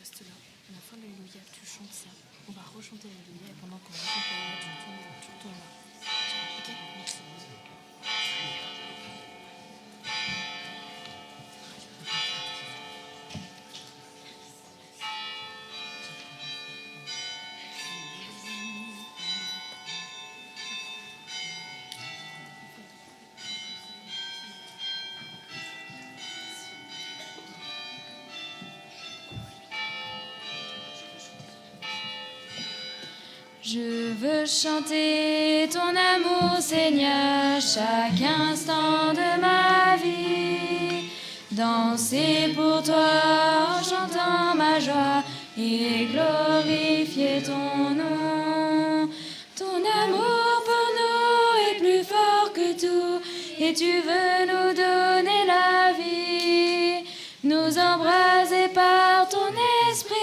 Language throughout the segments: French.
reste là. À la fin de l'Alléluia, tu chantes ça. On va rechanter l'Alléluia et pendant qu'on rechante l'Alléluia, tu tournes là. Ok, merci. Je veux chanter ton amour, Seigneur, chaque instant de ma vie. Danser pour toi en chantant ma joie et glorifier ton nom. Ton amour pour nous est plus fort que tout et tu veux nous donner la vie, nous embraser par ton esprit.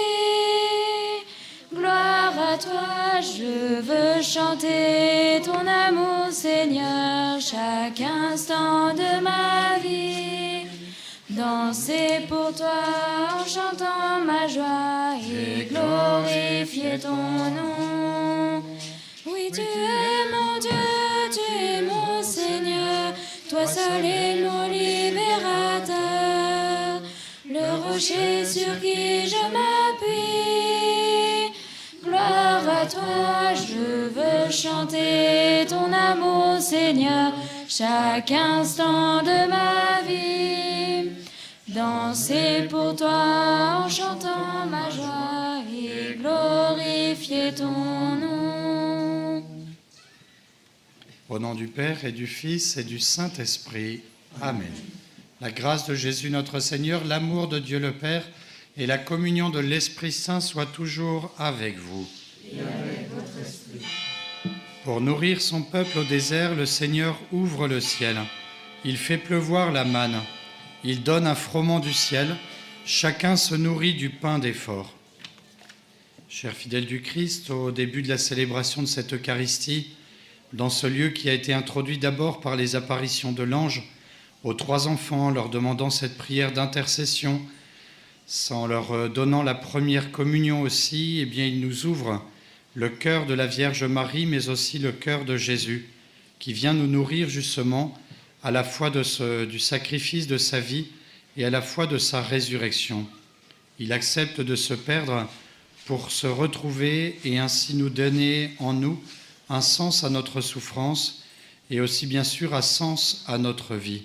Gloire à toi, je veux chanter ton amour, Seigneur, chaque instant de ma vie. Danser pour toi en chantant ma joie et glorifier ton nom. Oui, tu es mon Dieu, tu es mon Seigneur, toi seul est mon libérateur, le rocher sur qui je m'appuie. Gloire à toi, je veux chanter ton amour, Seigneur, chaque instant de ma vie. Danser pour toi en chantant ma joie et glorifier ton nom. Au nom du Père et du Fils et du Saint-Esprit. Amen. La grâce de Jésus notre Seigneur, l'amour de Dieu le Père et la communion de l'Esprit Saint soient toujours avec vous. Et avec votre esprit. Pour nourrir son peuple au désert, le Seigneur ouvre le ciel. Il fait pleuvoir la manne. Il donne un froment du ciel. Chacun se nourrit du pain d'effort. Chers fidèles du Christ, au début de la célébration de cette Eucharistie, dans ce lieu qui a été introduit d'abord par les apparitions de l'ange aux 3 enfants, leur demandant cette prière d'intercession, en leur donnant la première communion aussi, eh bien, il nous ouvre le cœur de la Vierge Marie, mais aussi le cœur de Jésus, qui vient nous nourrir justement à la fois du sacrifice de sa vie et à la fois de sa résurrection. Il accepte de se perdre pour se retrouver et ainsi nous donner en nous un sens à notre souffrance et aussi bien sûr un sens à notre vie.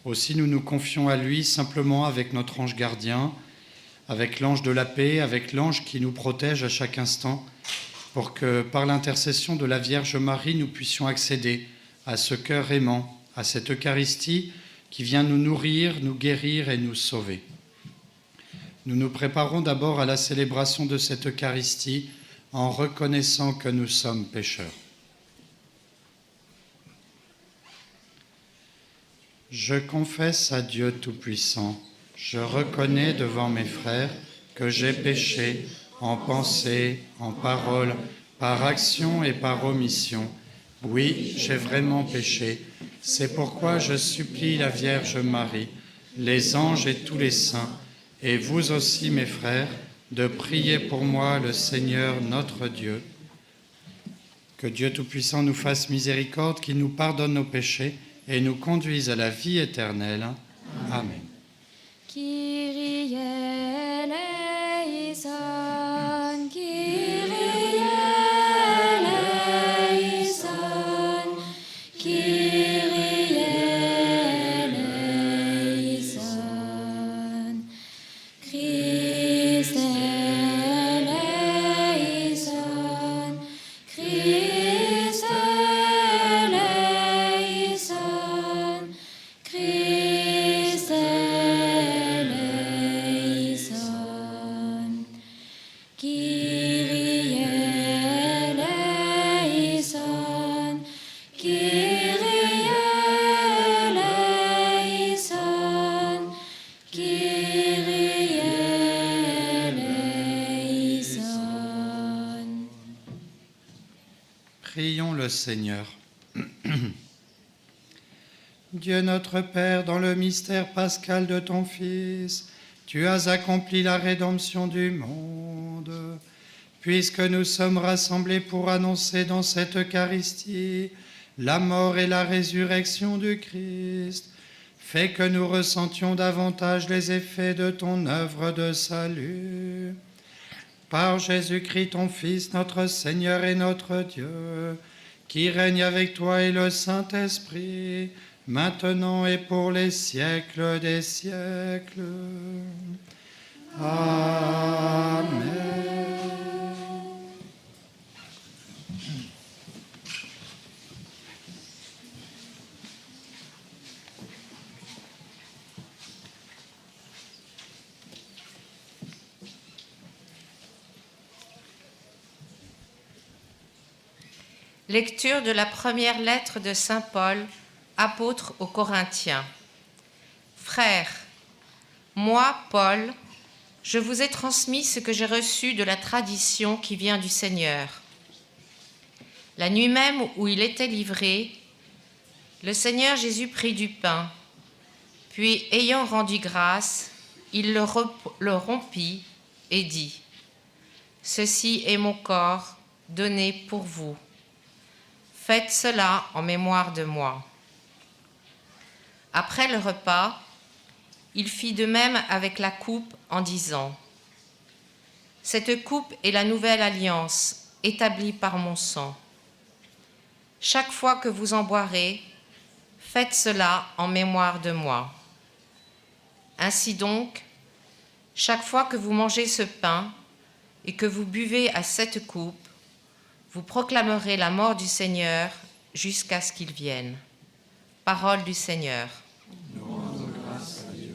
Aussi nous nous confions à lui simplement avec notre ange gardien, avec l'ange de la paix, avec l'ange qui nous protège à chaque instant, pour que par l'intercession de la Vierge Marie, nous puissions accéder à ce cœur aimant, à cette Eucharistie qui vient nous nourrir, nous guérir et nous sauver. Nous nous préparons d'abord à la célébration de cette Eucharistie en reconnaissant que nous sommes pécheurs. Je confesse à Dieu Tout-Puissant, je reconnais devant mes frères que j'ai péché en pensée, en parole, par action et par omission. Oui, j'ai vraiment péché. C'est pourquoi je supplie la Vierge Marie, les anges et tous les saints, et vous aussi mes frères, de prier pour moi le Seigneur notre Dieu. Que Dieu Tout-Puissant nous fasse miséricorde, qu'il nous pardonne nos péchés et nous conduise à la vie éternelle. Amen. Kyrie eleison, Kyrie eleison, Kyrie eleison, Christ eleison, Christ eleison, Christ eleison, Kyrie eleison, Kyrie eleison, Kyrie eleison. Prions le Seigneur. Dieu notre Père, dans le mystère pascal de ton Fils, tu as accompli la rédemption du monde. Puisque nous sommes rassemblés pour annoncer dans cette Eucharistie la mort et la résurrection du Christ, fais que nous ressentions davantage les effets de ton œuvre de salut. Par Jésus-Christ, ton Fils, notre Seigneur et notre Dieu, qui règne avec toi et le Saint-Esprit, maintenant et pour les siècles des siècles. Amen. Lecture de la première lettre de saint Paul, apôtre aux Corinthiens. Frères, moi, Paul, je vous ai transmis ce que j'ai reçu de la tradition qui vient du Seigneur. La nuit même où il était livré, le Seigneur Jésus prit du pain, puis, ayant rendu grâce, il le rompit et dit : « Ceci est mon corps donné pour vous. Faites cela en mémoire de moi. » Après le repas, il fit de même avec la coupe en disant : « Cette coupe est la nouvelle alliance établie par mon sang. Chaque fois que vous en boirez, faites cela en mémoire de moi. Ainsi donc, chaque fois que vous mangez ce pain et que vous buvez à cette coupe, vous proclamerez la mort du Seigneur jusqu'à ce qu'il vienne. » Parole du Seigneur. Nous rendons grâce à Dieu.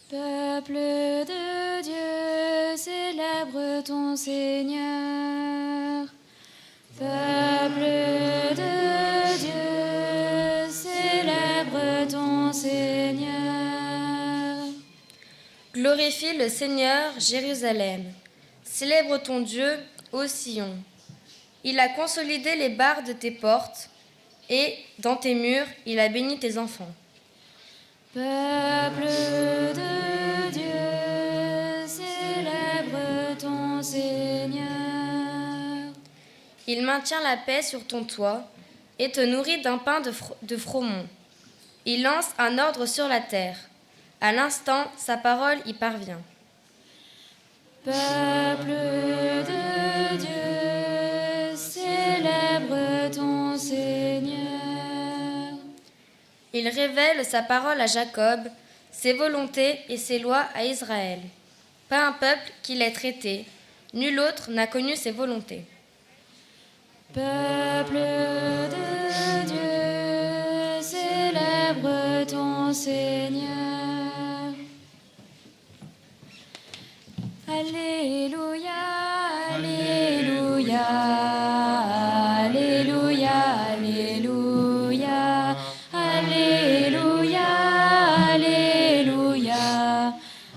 Peuple de Dieu, célèbre ton Seigneur. Peuple de Dieu, célèbre ton Seigneur. Glorifie le Seigneur, Jérusalem. Célèbre ton Dieu, ô Sion. Il a consolidé les barres de tes portes, et, dans tes murs, il a béni tes enfants. Peuple de Dieu, célèbre ton Seigneur. Il maintient la paix sur ton toit et te nourrit d'un pain de froment. Il lance un ordre sur la terre. À l'instant, sa parole y parvient. Peuple de Dieu, célèbre ton Seigneur. Il révèle sa parole à Jacob, ses volontés et ses lois à Israël. Pas un peuple qui l'ait traité, nul autre n'a connu ses volontés. Peuple de Dieu, célèbre ton Seigneur. Alléluia, Alléluia, Alléluia, Alléluia, Alléluia, Alléluia,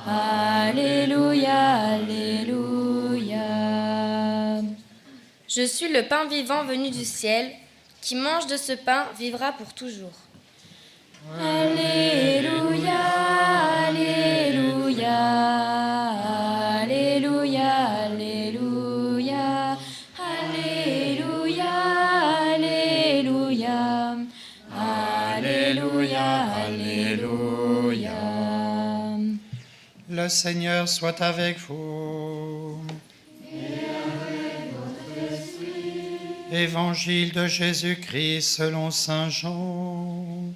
Alléluia, Alléluia. Je suis le pain vivant venu du ciel. Qui mange de ce pain vivra pour toujours. Alléluia, Alléluia, Alléluia, Alléluia, Alléluia, Alléluia, Alléluia, Alléluia. Le Seigneur soit avec vous. Évangile de Jésus-Christ selon saint Jean.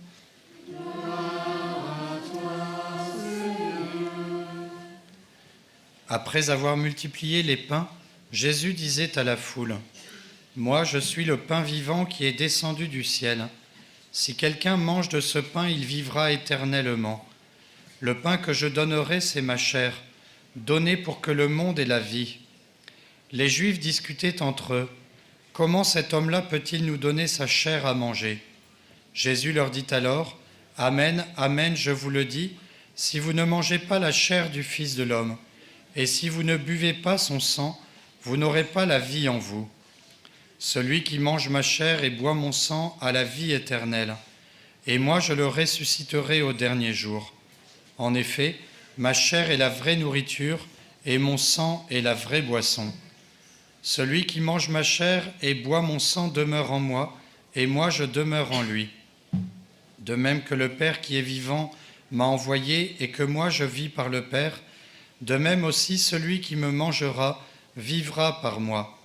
Après avoir multiplié les pains, Jésus disait à la foule : « Moi, je suis le pain vivant qui est descendu du ciel. Si quelqu'un mange de ce pain, il vivra éternellement. Le pain que je donnerai, c'est ma chair, donnée pour que le monde ait la vie. » Les Juifs discutaient entre eux : « Comment cet homme-là peut-il nous donner sa chair à manger ?» Jésus leur dit alors : « Amen, amen, je vous le dis, si vous ne mangez pas la chair du Fils de l'homme Et si vous ne buvez pas son sang, vous n'aurez pas la vie en vous. Celui qui mange ma chair et boit mon sang a la vie éternelle, et moi je le ressusciterai au dernier jour. En effet, ma chair est la vraie nourriture, et mon sang est la vraie boisson. Celui qui mange ma chair et boit mon sang demeure en moi, et moi je demeure en lui. De même que le Père qui est vivant m'a envoyé et que moi je vis par le Père, de même aussi celui qui me mangera vivra par moi.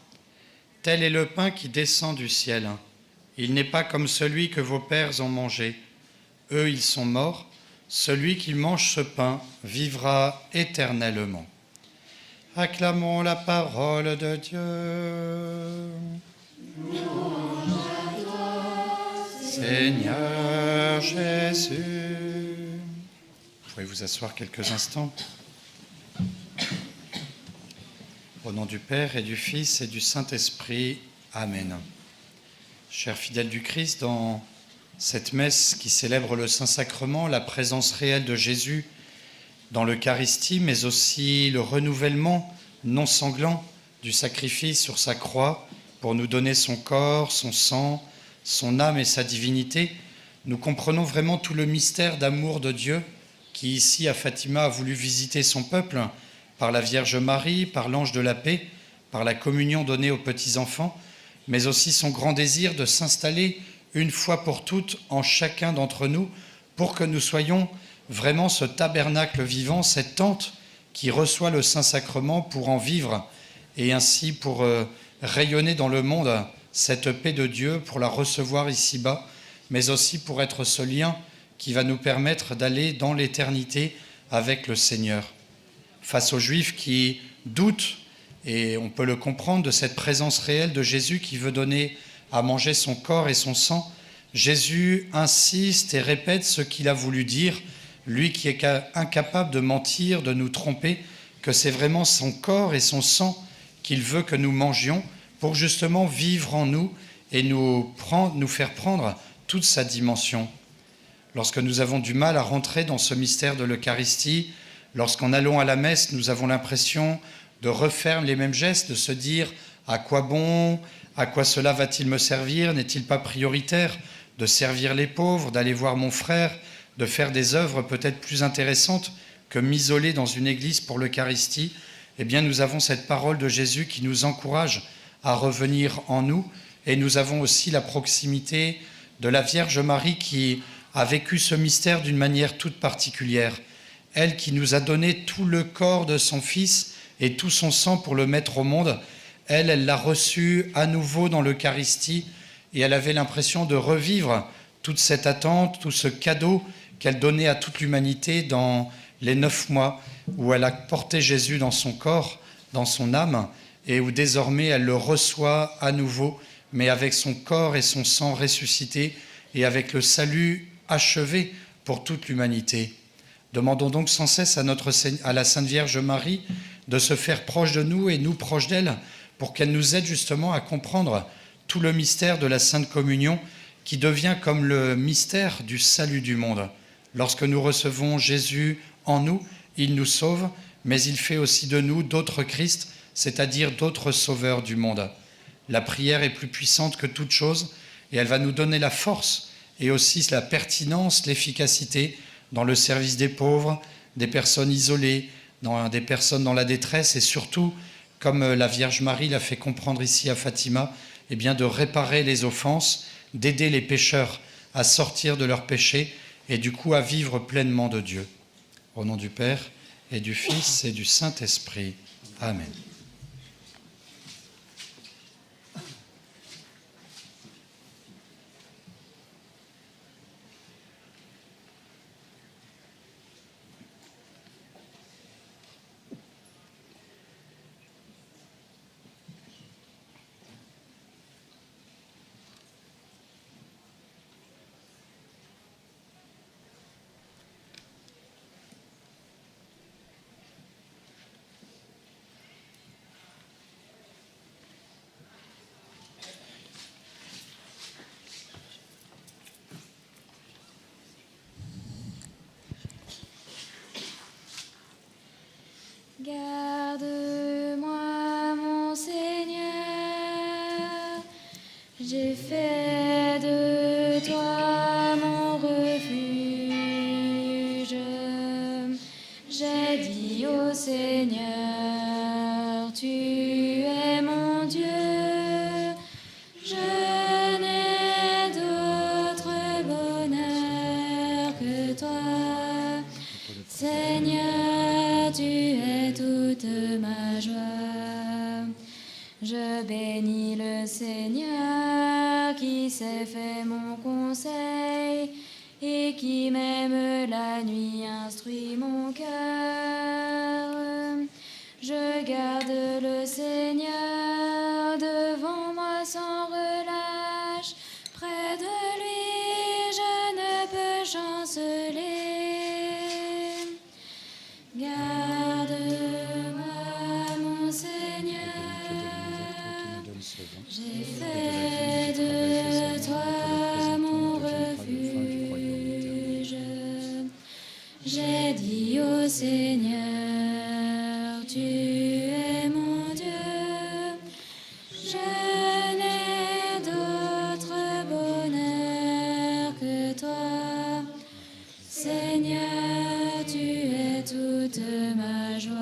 Tel est le pain qui descend du ciel. Il n'est pas comme celui que vos pères ont mangé. Eux, ils sont morts. Celui qui mange ce pain vivra éternellement. Acclamons la parole de Dieu. Seigneur Jésus. Vous pouvez vous asseoir quelques instants. Au nom du Père et du Fils et du Saint-Esprit. Amen. Chers fidèles du Christ, dans cette messe qui célèbre le Saint-Sacrement, la présence réelle de Jésus dans l'Eucharistie, mais aussi le renouvellement non sanglant du sacrifice sur sa croix pour nous donner son corps, son sang, son âme et sa divinité, nous comprenons vraiment tout le mystère d'amour de Dieu qui ici à Fatima a voulu visiter son peuple par la Vierge Marie, par l'ange de la paix, par la communion donnée aux petits-enfants, mais aussi son grand désir de s'installer une fois pour toutes en chacun d'entre nous pour que nous soyons vraiment ce tabernacle vivant, cette tente qui reçoit le Saint-Sacrement pour en vivre et ainsi pour rayonner dans le monde cette paix de Dieu, pour la recevoir ici-bas, mais aussi pour être ce lien qui va nous permettre d'aller dans l'éternité avec le Seigneur. Face aux Juifs qui doutent, et on peut le comprendre, de cette présence réelle de Jésus qui veut donner à manger son corps et son sang, Jésus insiste et répète ce qu'il a voulu dire, lui qui est incapable de mentir, de nous tromper, que c'est vraiment son corps et son sang qu'il veut que nous mangions pour justement vivre en nous et nous faire prendre toute sa dimension. Lorsque nous avons du mal à rentrer dans ce mystère de l'Eucharistie, lorsqu'en allant à la messe, nous avons l'impression de refaire les mêmes gestes, de se dire « à quoi bon ? À quoi cela va-t-il me servir ? N'est-il pas prioritaire de servir les pauvres, d'aller voir mon frère, de faire des œuvres peut-être plus intéressantes que m'isoler dans une église pour l'Eucharistie ?» Eh bien, nous avons cette parole de Jésus qui nous encourage à revenir en nous, et nous avons aussi la proximité de la Vierge Marie qui a vécu ce mystère d'une manière toute particulière. Elle qui nous a donné tout le corps de son Fils et tout son sang pour le mettre au monde, elle l'a reçu à nouveau dans l'Eucharistie et elle avait l'impression de revivre toute cette attente, tout ce cadeau qu'elle donnait à toute l'humanité dans les 9 mois où elle a porté Jésus dans son corps, dans son âme, et où désormais elle le reçoit à nouveau, mais avec son corps et son sang ressuscités et avec le salut achevé pour toute l'humanité. Demandons donc sans cesse à la Sainte Vierge Marie de se faire proche de nous et nous proches d'elle pour qu'elle nous aide justement à comprendre tout le mystère de la Sainte Communion qui devient comme le mystère du salut du monde. Lorsque nous recevons Jésus en nous, il nous sauve, mais il fait aussi de nous d'autres Christ, c'est-à-dire d'autres sauveurs du monde. La prière est plus puissante que toute chose et elle va nous donner la force et aussi la pertinence, l'efficacité dans le service des pauvres, des personnes isolées, des personnes dans la détresse et surtout, comme la Vierge Marie l'a fait comprendre ici à Fatima, eh bien de réparer les offenses, d'aider les pécheurs à sortir de leurs péchés et du coup à vivre pleinement de Dieu. Au nom du Père et du Fils et du Saint-Esprit. Amen. J'ai fait de toi mon refuge. J'ai dit au Seigneur, tu es mon Dieu. Je n'ai d'autre bonheur que toi. Seigneur, tu es toute ma joie. Je bénis le Seigneur qui s'est fait mon conseil et qui même la nuit instruit mon cœur. Je garde le Seigneur devant moi sans relâche. Près de lui, je ne peux chanceler. Garde-moi, mon Seigneur. J'ai fait de toi mon refuge. J'ai dit au Seigneur, tu es mon Dieu. Je n'ai d'autre bonheur que toi. Seigneur, tu es toute ma joie.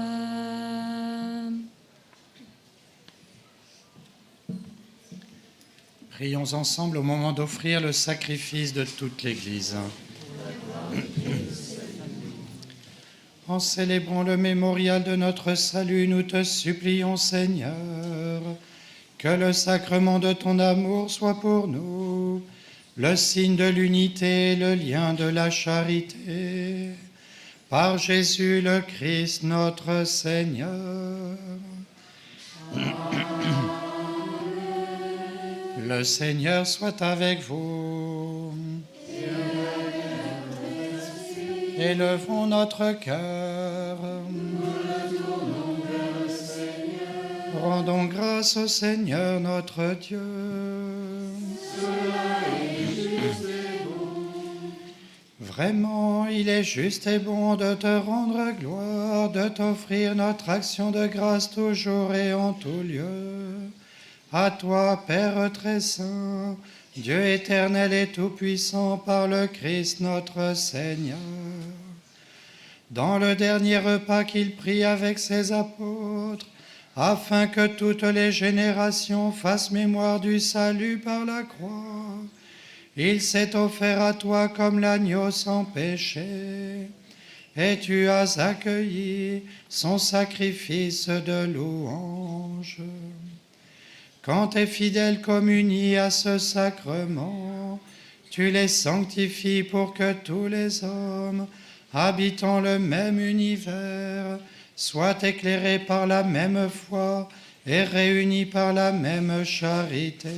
Prions ensemble au moment d'offrir le sacrifice de toute l'Église. En célébrant le mémorial de notre salut, nous te supplions, Seigneur, que le sacrement de ton amour soit pour nous le signe de l'unité et le lien de la charité. Par Jésus le Christ, notre Seigneur. Le Seigneur soit avec vous. Élevons notre cœur. Rendons grâce au Seigneur notre Dieu. Vraiment, il est juste et bon de te rendre gloire, de t'offrir notre action de grâce toujours et en tout lieu. À toi, Père très saint, Dieu éternel et tout-puissant, par le Christ notre Seigneur. Dans le dernier repas qu'il prit avec ses apôtres, afin que toutes les générations fassent mémoire du salut par la croix, il s'est offert à toi comme l'agneau sans péché, et tu as accueilli son sacrifice de louange. Quand tes fidèles communient à ce sacrement, tu les sanctifies pour que tous les hommes, habitant le même univers, soient éclairés par la même foi et réunis par la même charité.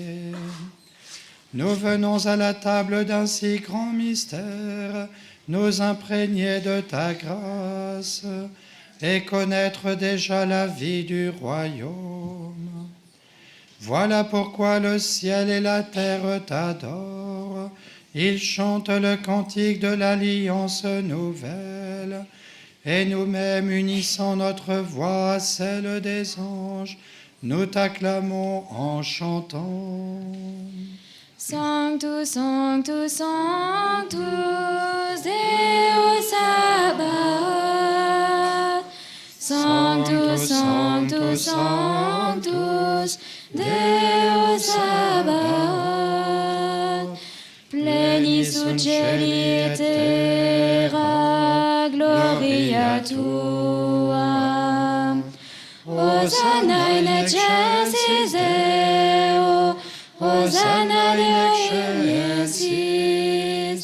Nous venons à la table d'un si grand mystère, nous imprégner de ta grâce et connaître déjà la vie du royaume. Voilà pourquoi le ciel et la terre t'adorent. Ils chantent le cantique de l'alliance nouvelle. Et nous-mêmes, unissant notre voix à celle des anges, nous t'acclamons en chantant. Sanctus, Sanctus, Sanctus, Deus Sabaoth. Sanctus, Sanctus, Sanctus, Deus Sabaoth. Plenis ut celi et terra, gloria tua. Hosanna in excelsis Deo, Hosanna in excelsis,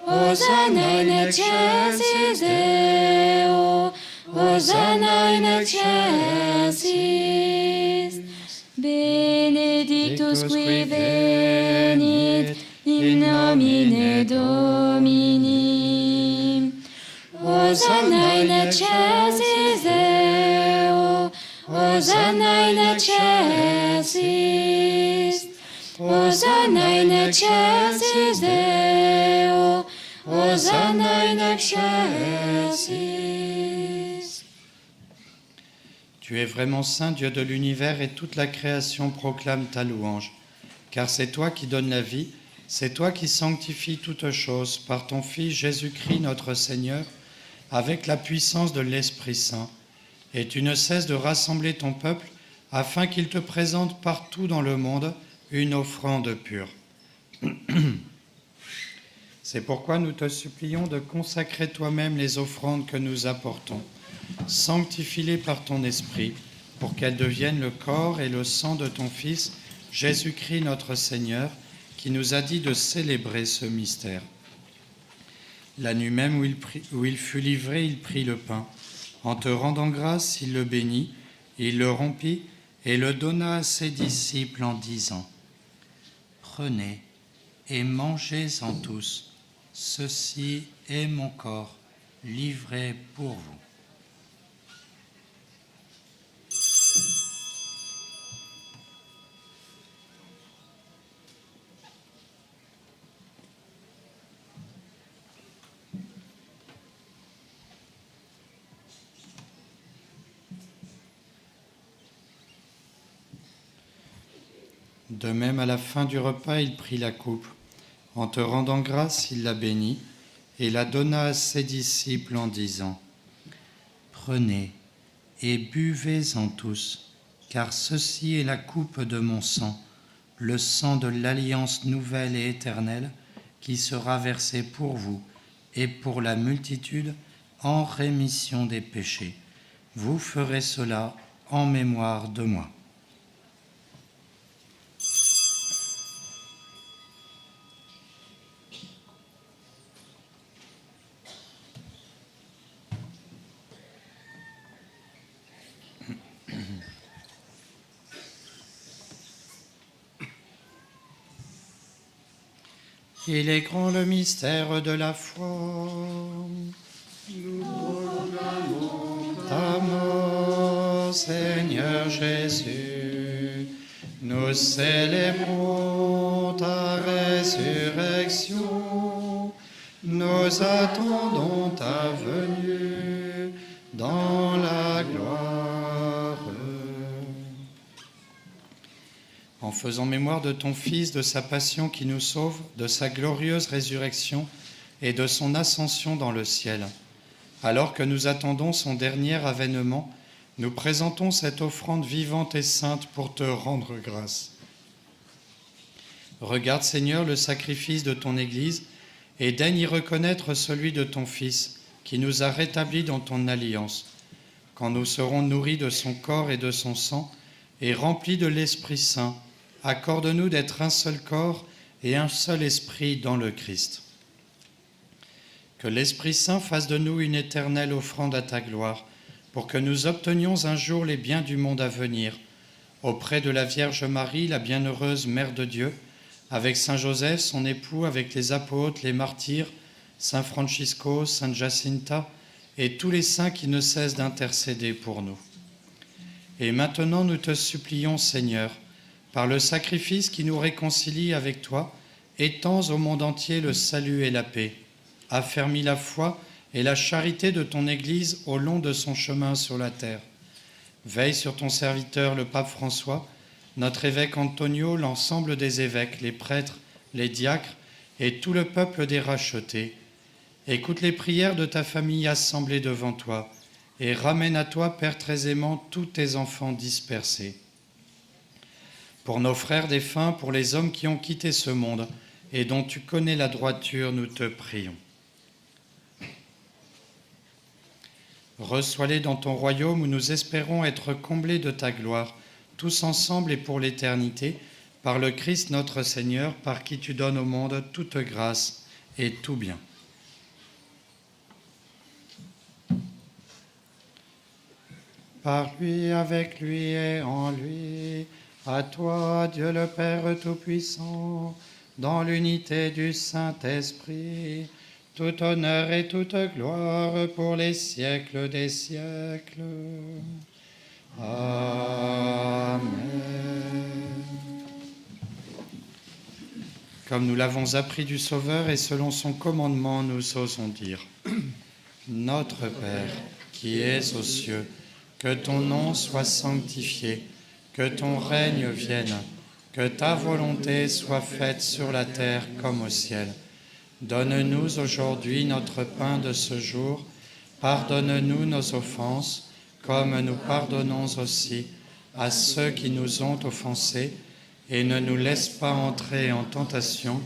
Hosanna in excelsis Deo, Hosanna in excelsis. Benedictus qui venit in nomine Domini. Hosanna in excelsis Deo, Hosanna in excelsis, Hosanna in excelsis Deo, Hosanna in excelsis. Tu es vraiment saint, Dieu de l'univers, et toute la création proclame ta louange. car c'est toi qui donnes la vie, c'est toi qui sanctifies toutes choses par ton Fils Jésus-Christ notre Seigneur, avec la puissance de l'Esprit Saint. Et tu ne cesses de rassembler ton peuple afin qu'il te présente partout dans le monde une offrande pure. C'est pourquoi nous te supplions de consacrer toi-même les offrandes que nous apportons. Sanctifie-les par ton Esprit, pour qu'elles deviennent le corps et le sang de ton Fils, Jésus-Christ notre Seigneur, qui nous a dit de célébrer ce mystère. La nuit même où il fut livré, il prit le pain. En te rendant grâce, il le bénit, il le rompit et le donna à ses disciples en disant : « Prenez et mangez-en tous, ceci est mon corps livré pour vous. » De même, à la fin du repas, il prit la coupe. En te rendant grâce, il la bénit et la donna à ses disciples en disant : « Prenez et buvez-en tous, car ceci est la coupe de mon sang, le sang de l'alliance nouvelle et éternelle, qui sera versé pour vous et pour la multitude en rémission des péchés. Vous ferez cela en mémoire de moi. » Il est grand le mystère de la foi. Nous proclamons ta mort, Seigneur Jésus. Nous célébrons ta résurrection. Nous attendons ta venue dans la gloire. En faisant mémoire de ton Fils, de sa passion qui nous sauve, de sa glorieuse résurrection et de son ascension dans le ciel. Alors que nous attendons son dernier avènement, nous présentons cette offrande vivante et sainte pour te rendre grâce. Regarde, Seigneur, le sacrifice de ton Église et daigne y reconnaître celui de ton Fils, qui nous a rétablis dans ton alliance. Quand nous serons nourris de son corps et de son sang et remplis de l'Esprit Saint, accorde-nous d'être un seul corps et un seul esprit dans le Christ. Que l'Esprit Saint fasse de nous une éternelle offrande à ta gloire, pour que nous obtenions un jour les biens du monde à venir, auprès de la Vierge Marie, la bienheureuse Mère de Dieu, avec Saint Joseph, son époux, avec les apôtres, les martyrs, Saint Francisco, Sainte Jacinta, et tous les saints qui ne cessent d'intercéder pour nous. Et maintenant, nous te supplions, Seigneur, par le sacrifice qui nous réconcilie avec toi, étends au monde entier le salut et la paix. Affermis la foi et la charité de ton Église au long de son chemin sur la terre. Veille sur ton serviteur, le pape François, notre évêque Antonio, l'ensemble des évêques, les prêtres, les diacres et tout le peuple des rachetés. Écoute les prières de ta famille assemblée devant toi et ramène à toi, Père très aimant, tous tes enfants dispersés. Pour nos frères défunts, pour les hommes qui ont quitté ce monde et dont tu connais la droiture, nous te prions. Reçois-les dans ton royaume où nous espérons être comblés de ta gloire, tous ensemble et pour l'éternité, par le Christ notre Seigneur, par qui tu donnes au monde toute grâce et tout bien. Par lui, avec lui et en lui, à toi, Dieu le Père Tout-Puissant, dans l'unité du Saint-Esprit, tout honneur et toute gloire pour les siècles des siècles. Amen. Comme nous l'avons appris du Sauveur et selon son commandement, nous osons dire : Notre Père, qui es aux cieux, que ton nom soit sanctifié, que ton règne vienne, Que ta volonté soit faite sur la terre comme au ciel. Donne-nous aujourd'hui notre pain de ce jour. Pardonne-nous nos offenses, comme nous pardonnons aussi à ceux qui nous ont offensés. Et ne nous laisse pas entrer en tentation,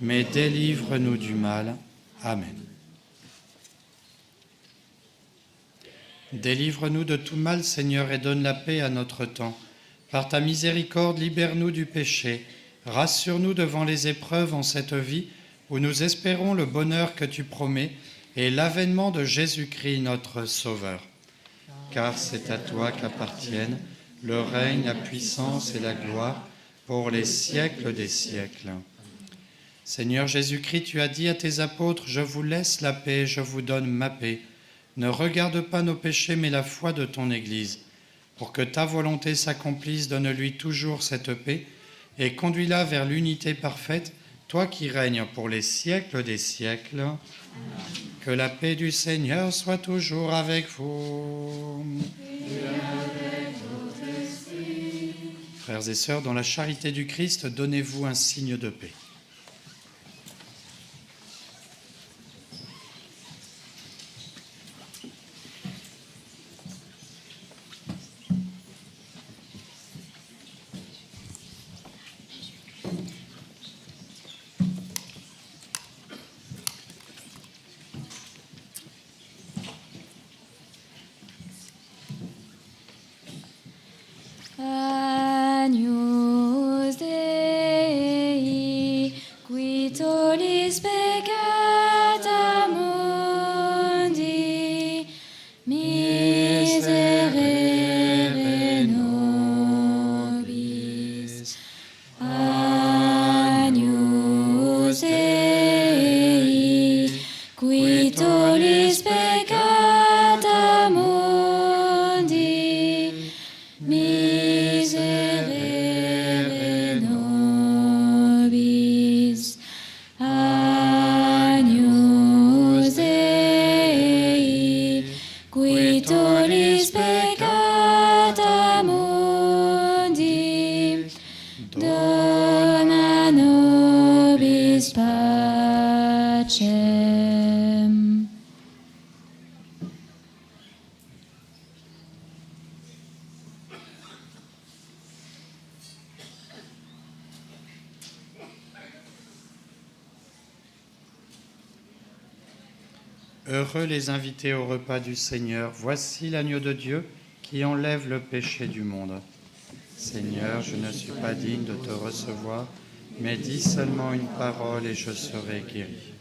mais délivre-nous du mal. Amen. Délivre-nous de tout mal, Seigneur, et donne la paix à notre temps. Par ta miséricorde, libère-nous du péché. Rassure-nous devant les épreuves en cette vie, où nous espérons le bonheur que tu promets et l'avènement de Jésus-Christ, notre Sauveur. Car c'est à toi qu'appartiennent le règne, la puissance et la gloire pour les siècles des siècles. Seigneur Jésus-Christ, tu as dit à tes apôtres, « Je vous laisse la paix, je vous donne ma paix. Ne regarde pas nos péchés, mais la foi de ton Église. Pour que ta volonté s'accomplisse, donne-lui toujours cette paix et conduis-la vers l'unité parfaite, toi qui règnes pour les siècles des siècles. Que la paix du Seigneur soit toujours avec vous. Frères et sœurs, dans la charité du Christ, donnez-vous un signe de paix. Agnus Dei, qui tollis peccata mundi, miserere nobis. Agnus Dei, qui tollis peccata mundi, miserere nobis. Agnus Dei, qui tollis peccata mundi, dona nobis pacem. Heureux les invités au repas du Seigneur. Voici l'agneau de Dieu qui enlève le péché du monde. Seigneur, je ne suis pas digne de te recevoir, mais dis seulement une parole et je serai guéri.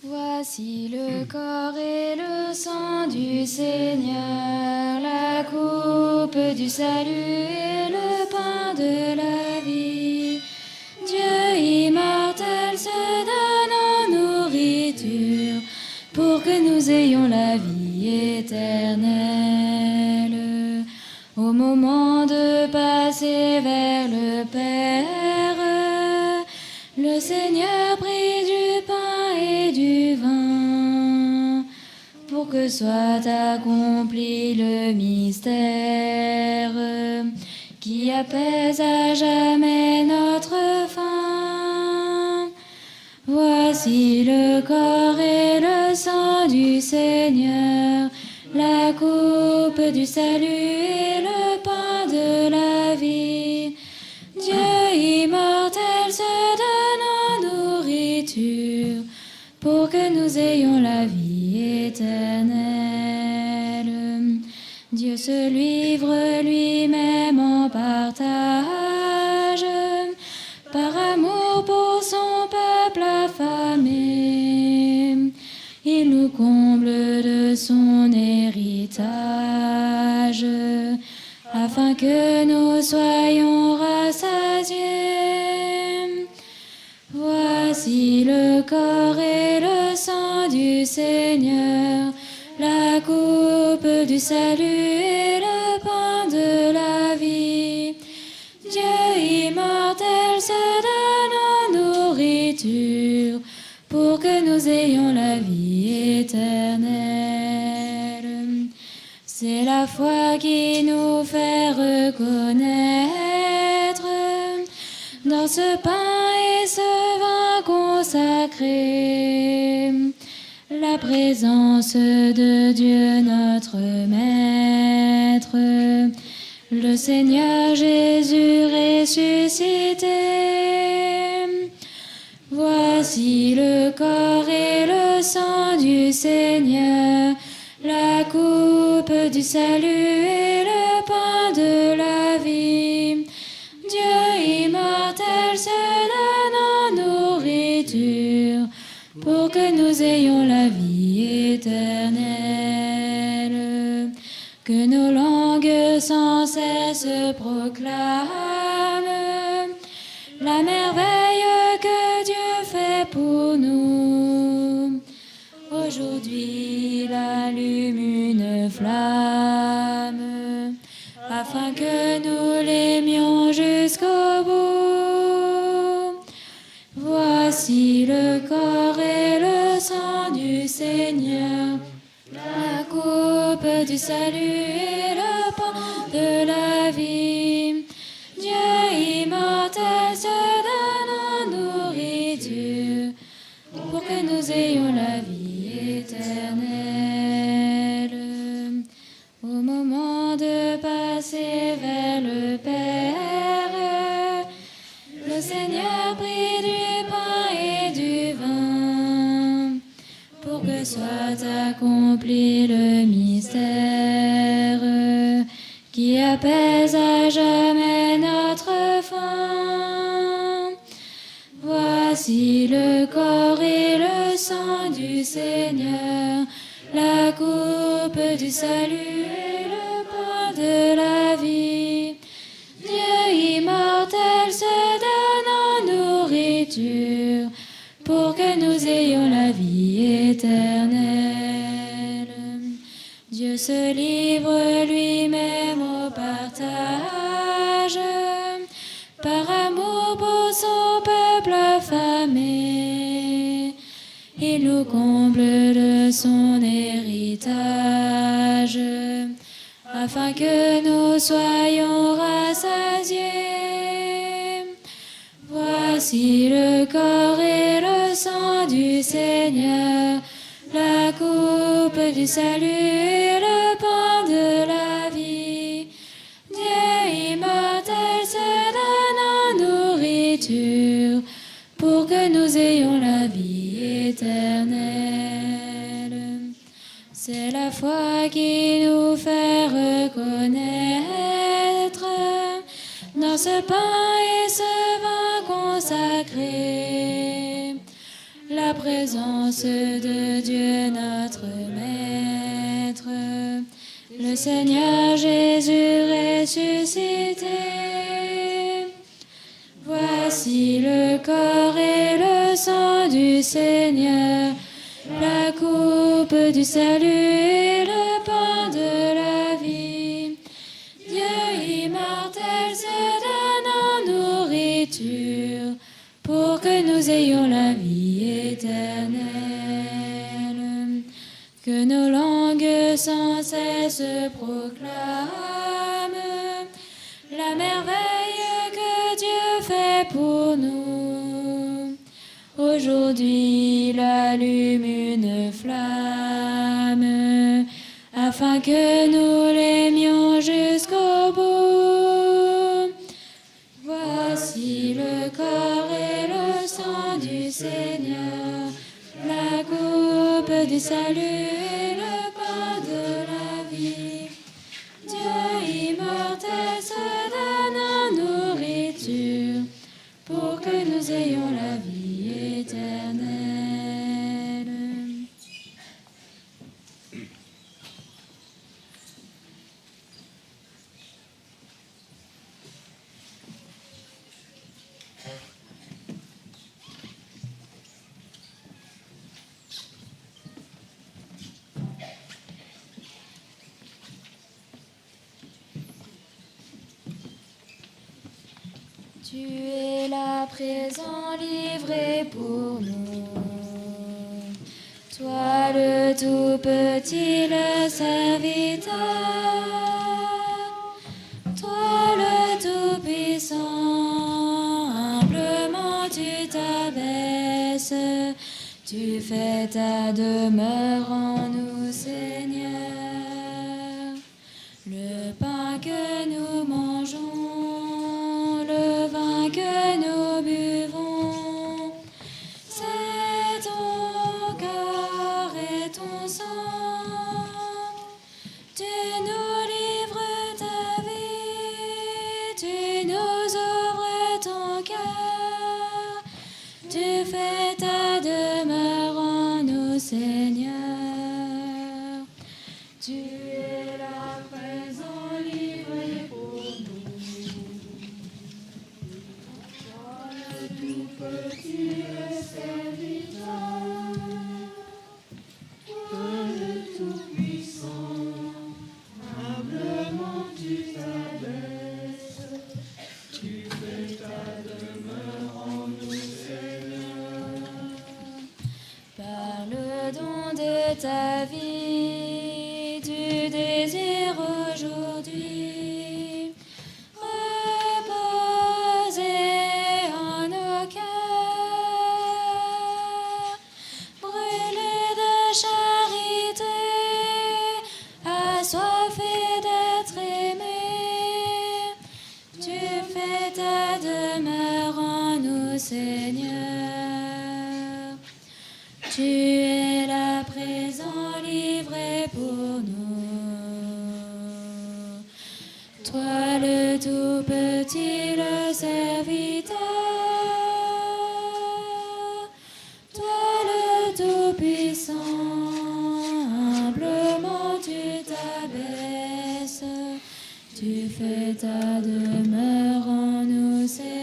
Voici le corps et le sang du Seigneur, la la coupe du salut et le pain de la vie. Dieu immortel se donne en nourriture pour que nous ayons la vie éternelle. Au moment de passer vers le Père, le Seigneur prit du pain et du vin pour que soit accompli le mystère qui apaise à jamais notre faim. Voici le corps et le sang du Seigneur, la coupe du salut et le pain de la vie. Dieu immortel se donne en nourriture pour que nous ayons la vie éternelle. Dieu se livre lui-même en partage par amour pour son peuple affamé. Il nous comble de son héritage afin que nous soyons rassasiés. Voici le corps et le sang du Seigneur, la coupe du salut et le pain de la vie. Dieu immortel se donne en nourriture pour que nous ayons la vie éternelle. C'est la foi qui nous fait reconnaître dans ce pain et ce vin consacré la présence de Dieu notre Maître, le Seigneur Jésus ressuscité. Voici le corps et le sang du Seigneur, la coupe du salut et le pain de la vie. Dieu immortel se donne en nourriture pour que nous ayons la vie éternelle. Que nos langues sans cesse proclament la merveille que Dieu fait pour nous. Aujourd'hui, il allume une flamme afin que nous l'aimions jusqu'au bout. Voici le corps et le sang du Seigneur, la coupe du salut et le pain de la vie. Dieu immortel se donne en nourriture pour que nous ayons la vie éternelle. Au moment de passer vers le Père, le Seigneur prit du pain et du vin pour que soit accompli le mystère qui apaise à jamais notre faim. Voici le corps et le sang du Seigneur, la coupe du salut et le pain de la vie. Dieu immortel se donne en nourriture pour que nous ayons la vie éternelle. Dieu se livre lui-même au partage par amour pour son peuple affamé. Il nous comble de son héritage afin que nous soyons rassasiés. Voici le corps et le sang du Seigneur, la coupe du salut et le pain de la vie. Dieu immortel se donne en nourriture pour que nous ayons la vie éternelle. C'est la foi qui nous fait reconnaître dans ce pain et ce vin consacré la présence de Dieu notre Maître, le Seigneur Jésus ressuscité. Voici le corps et le sang du Seigneur, la coupe du salut et le pain de la vie. Dieu immortel se donne en nourriture pour que nous ayons la vie éternelle. Que nos langues sans cesse proclament la merveille que Dieu fait pour nous. Aujourd'hui, il allume une flamme afin que nous l'aimions jusqu'au bout. Voici le corps et le sang du Seigneur, la coupe du salut et le pain de la vie. Dieu immortel se donne en nourriture pour que nous ayons la vie éternelle. Tu es là présent, livré pour nous. Toi le tout petit, le serviteur. Toi le tout puissant, humblement tu t'abaisses. Tu fais ta demeure en nous, Seigneur. Le pain que nous mangeons, le vin que nous buvons, c'est ton corps et ton sang. Tu nous livres ta vie, tu nous ouvres ton cœur, tu fais ta demeure en nous, Seigneur. Tu es là présent, livré pour nous. Toi le tout petit, le serviteur. Toi le tout puissant, humblement tu t'abaisses. Tu fais ta demeure en nous, Seigneur. Par le don de ta vie, tu désires aujourd'hui reposer en nos cœurs, brûler de charité, assoiffés d'être aimés. Tu fais ta demeure en nous, Seigneur. Tu es là présent, livré pour nous. Toi le tout petit, le serviteur. Toi le tout puissant, humblement tu t'abaisses. Tu fais ta demeure en nous, Seigneur.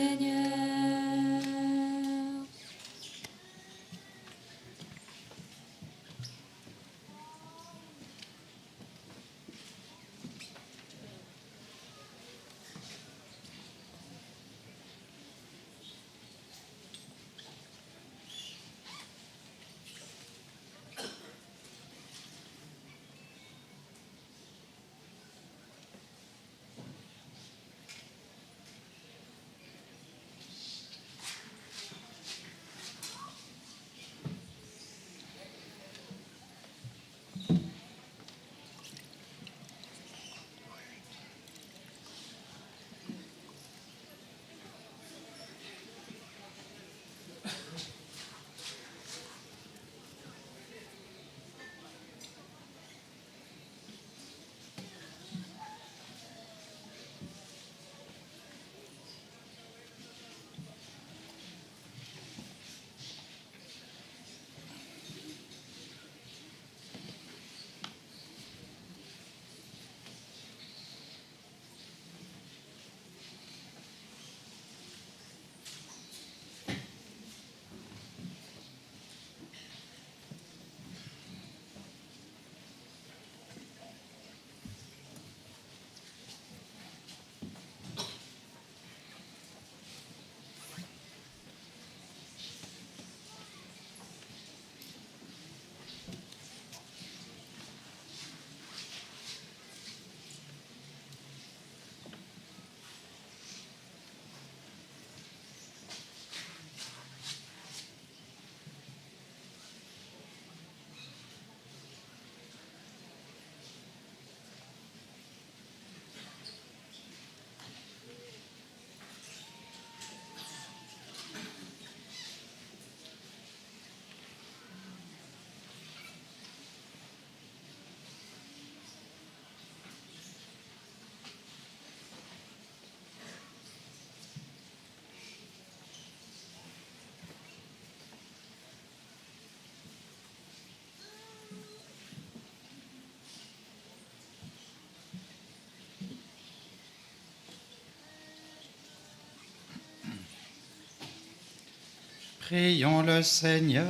Prions le Seigneur.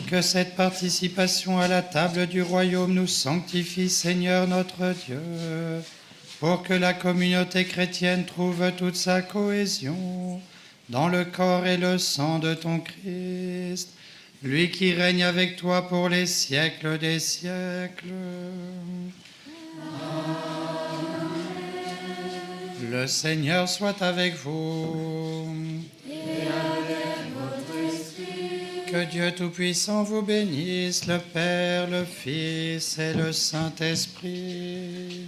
Que cette participation à la table du royaume nous sanctifie, Seigneur notre Dieu, pour que la communauté chrétienne trouve toute sa cohésion dans le corps et le sang de ton Christ, lui qui règne avec toi pour les siècles des siècles. Le Seigneur soit avec vous. Et avec votre esprit. Que Dieu Tout-Puissant vous bénisse, le Père, le Fils et le Saint-Esprit.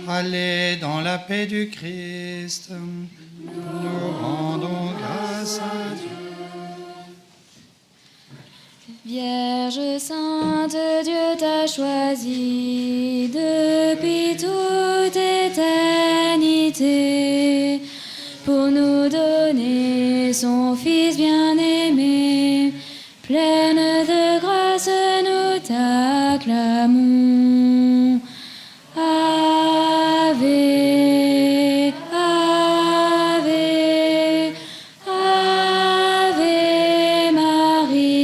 Allez dans la paix du Christ. Nous rendons grâce à Dieu. Vierge sainte, Dieu t'a choisie depuis toute éternité pour nous donner son Fils bien-aimé. Pleine de grâce, nous t'acclamons. Ave, Ave, Ave Maria.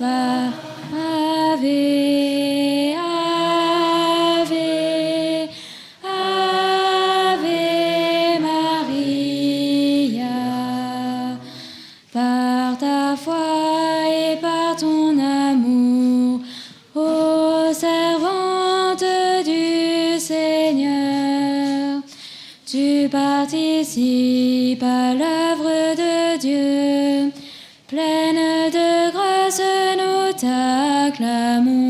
Ave, Ave, Ave Maria. Par ta foi et par ton amour, ô servante du Seigneur, tu participes à l'œuvre de Dieu. Pleine de grâce, nous t'acclamons.